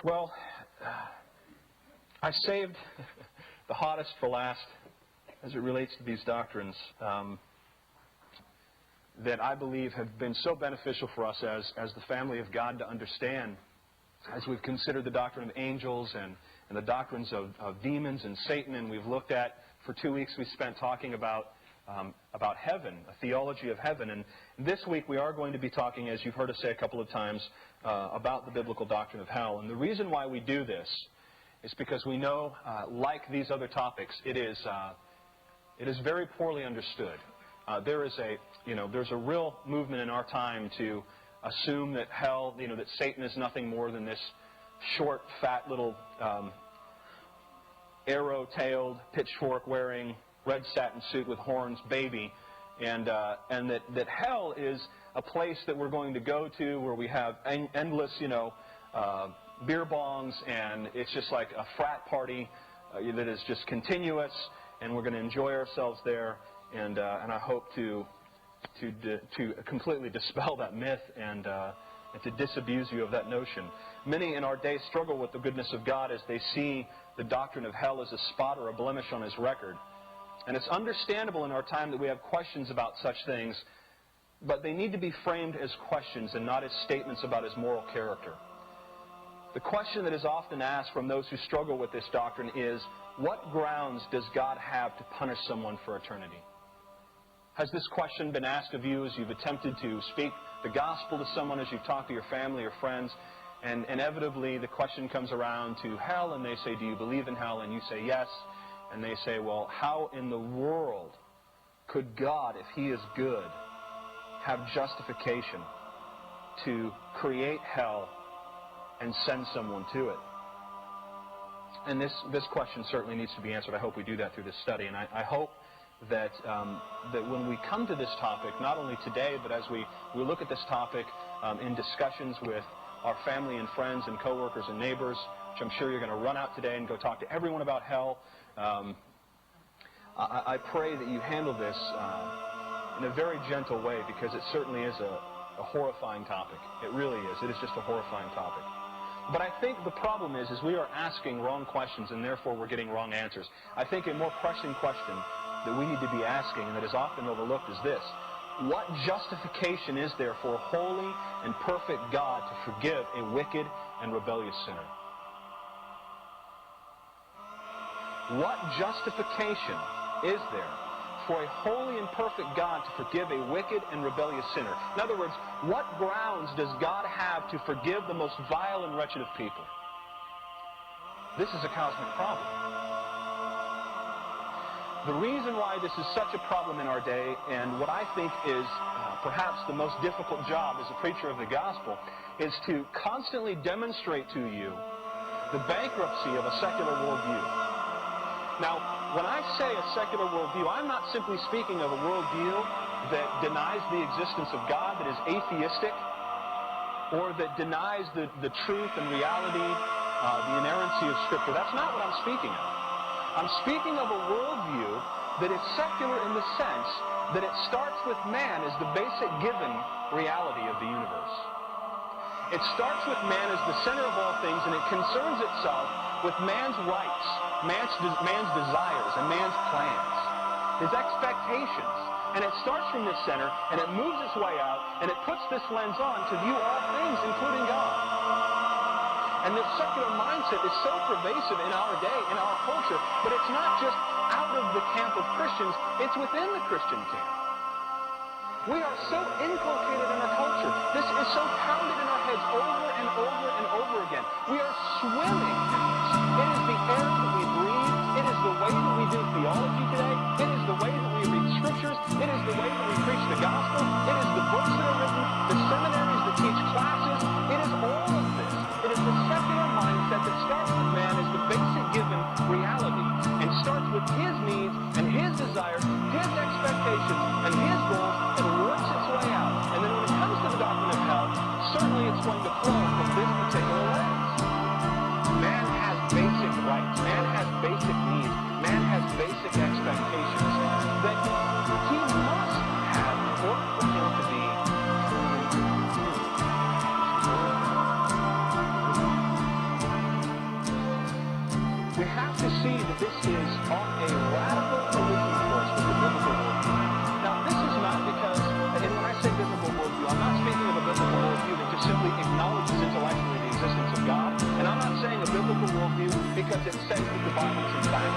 Well, I saved the hottest for last as it relates to these doctrines that I believe have been so beneficial for us as the family of God to understand as we've considered the doctrine of angels and the doctrines of demons and Satan. And we've looked at, for 2 weeks we spent talking about heaven, a theology of heaven. And this week we are going to be talking, as you've heard us say a couple of times, about the biblical doctrine of hell. And the reason why we do this is because we know, like these other topics, it is very poorly understood. There's a real movement in our time to assume that hell, that Satan is nothing more than this short, fat little arrow-tailed, pitchfork-wearing, red satin suit with horns baby, and that hell is a place that we're going to go to where we have endless, beer bongs, and it's just like a frat party that is just continuous, and we're going to enjoy ourselves there. And I hope to completely dispel that myth and to disabuse you of that notion. Many in our day struggle with the goodness of God as they see the doctrine of hell as a spot or a blemish on His record. And it's understandable in our time that we have questions about such things, but they need to be framed as questions and not as statements about His moral character. The question that is often asked from those who struggle with this doctrine is, what grounds does God have to punish someone for eternity? Has this question been asked of you as you've attempted to speak the gospel to someone, as you've talked to your family or friends, and inevitably the question comes around to hell, and they say, do you believe in hell? And you say yes. And they say, well, how in the world could God, if He is good, have justification to create hell and send someone to it? And this question certainly needs to be answered. I hope we do that through this study. And I hope that when we come to this topic, not only today, but as we look at this topic in discussions with our family and friends and coworkers and neighbors, which I'm sure you're going to run out today and go talk to everyone about hell, I pray that you handle this in a very gentle way, because it certainly is a horrifying topic. It really is. It is just a horrifying topic. But I think the problem is we are asking wrong questions, and therefore we're getting wrong answers. I think a more pressing question that we need to be asking, and that is often overlooked, is this: what justification is there for a holy and perfect God to forgive a wicked and rebellious sinner? What justification is there for a holy and perfect God to forgive a wicked and rebellious sinner? In other words, what grounds does God have to forgive the most vile and wretched of people? This is a cosmic problem. The reason why this is such a problem in our day, and what I think is perhaps the most difficult job as a preacher of the gospel, is to constantly demonstrate to you the bankruptcy of a secular worldview. Now, when I say a secular worldview, I'm not simply speaking of a worldview that denies the existence of God, that is atheistic, or that denies the truth and reality, the inerrancy of Scripture. That's not what I'm speaking of. I'm speaking of a worldview that is secular in the sense that it starts with man as the basic given reality of the universe. It starts with man as the center of all things, and it concerns itself with man's rights, man's desires, and man's plans, his expectations. And it starts from this center, and it moves its way out, and it puts this lens on to view all things, including God. And this secular mindset is so pervasive in our day, in our culture, but it's not just out of the camp of Christians, it's within the Christian camp. We are so inculcated in our culture. This is so pounded in our heads over and over and over again. We are swimming in this. It is the air that we breathe. It is the way that we do theology today. It is the way that we read scriptures. It is the way that we preach the gospel. It is the books that are written, the seminaries that teach classes. It is all of this. It is the secular mindset that starts with man as the basic given reality and starts with his needs and his desires, his expectations, and his goals, and works its way out. And then when it comes to the doctrine of hell, certainly it's going to flow from this particular lens. Man has basic rights. Man has basic needs. Man has basic expectations that he must have in order for him to be truly human. we have to see that this is on a radical collision course with the biblical worldview. Now, this is not because, and when I say biblical worldview, I'm not speaking of a biblical worldview that just simply acknowledges intellectually the existence of God, and I'm not saying a biblical worldview because it says that the Bible is in fact